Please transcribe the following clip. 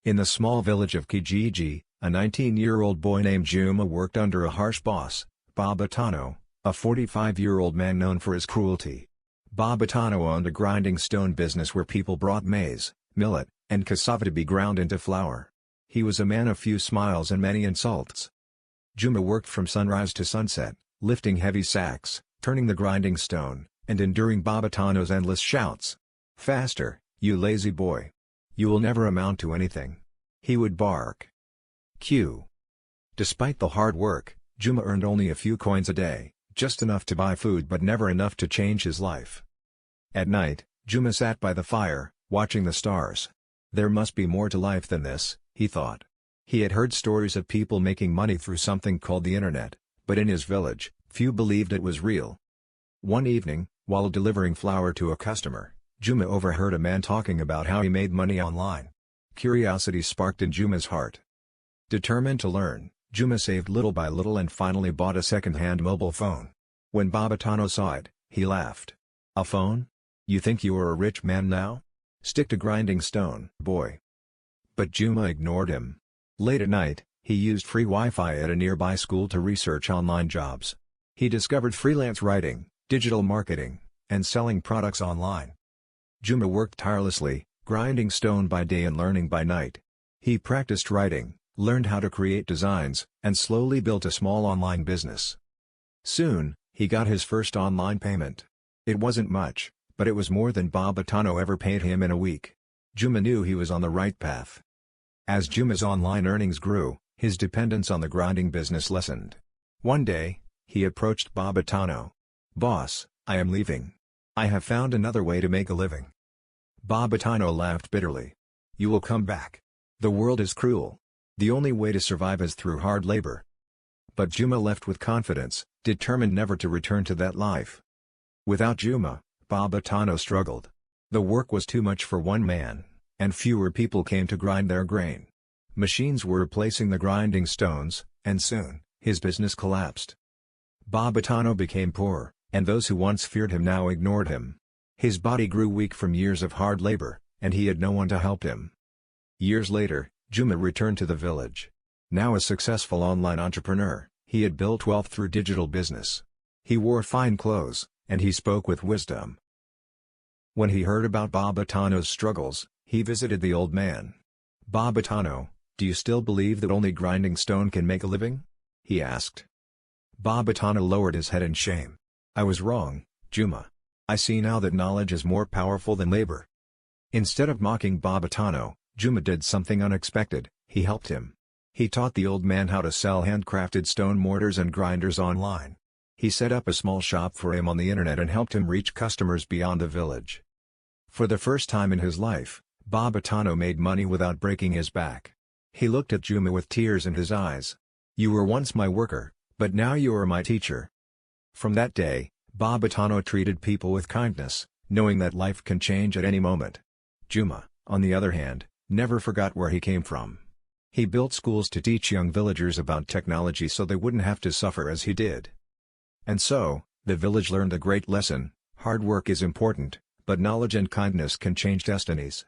In the small village of Kijiji, a 19-year-old boy named Juma worked under a harsh boss, Babatano, a 45-year-old man known for his cruelty. Babatano owned a grinding stone business where people brought maize, millet, and cassava to be ground into flour. He was a man of few smiles and many insults. Juma worked from sunrise to sunset, lifting heavy sacks, turning the grinding stone, and enduring Babatano's endless shouts. "Faster, you lazy boy! You will never amount to anything," he would bark. Despite the hard work, Juma earned only a few coins a day, just enough to buy food but never enough to change his life. At night, Juma sat by the fire, watching the stars. There must be more to life than this, he thought. He had heard stories of people making money through something called the internet, but in his village, few believed it was real. One evening, while delivering flour to a customer, Juma overheard a man talking about how he made money online. Curiosity sparked in Juma's heart. Determined to learn, Juma saved little by little and finally bought a second-hand mobile phone. When Babatano saw it, he laughed. "A phone? You think you are a rich man now? Stick to grinding stone, boy." But Juma ignored him. Late at night, he used free Wi-Fi at a nearby school to research online jobs. He discovered freelance writing, digital marketing, and selling products online. Juma worked tirelessly, grinding stone by day and learning by night. He practiced writing, learned how to create designs, and slowly built a small online business. Soon, he got his first online payment. It wasn't much, but it was more than Babatano ever paid him in a week. Juma knew he was on the right path. As Juma's online earnings grew, his dependence on the grinding business lessened. One day, he approached Babatano. "Boss, I am leaving. I have found another way to make a living." Babatano laughed bitterly. "You will come back. The world is cruel. The only way to survive is through hard labor." But Juma left with confidence, determined never to return to that life. Without Juma, Babatano struggled. The work was too much for one man, and fewer people came to grind their grain. Machines were replacing the grinding stones, and soon, his business collapsed. Babatano became poor, and those who once feared him now ignored him. His body grew weak from years of hard labor, and he had no one to help him. Years later, Juma returned to the village. Now a successful online entrepreneur, he had built wealth through digital business. He wore fine clothes, and he spoke with wisdom. When he heard about Babatano's struggles, he visited the old man. "Babatano, do you still believe that only grinding stone can make a living?" he asked. Babatano lowered his head in shame. "I was wrong, Juma. I see now that knowledge is more powerful than labor." Instead of mocking Babatano, Juma did something unexpected. He helped him. He taught the old man how to sell handcrafted stone mortars and grinders online. He set up a small shop for him on the internet and helped him reach customers beyond the village. For the first time in his life, Babatano made money without breaking his back. He looked at Juma with tears in his eyes. "You were once my worker, but now you are my teacher." From that day, Babatano treated people with kindness, knowing that life can change at any moment. Juma, on the other hand, never forgot where he came from. He built schools to teach young villagers about technology so they wouldn't have to suffer as he did. And so, the village learned a great lesson: hard work is important, but knowledge and kindness can change destinies.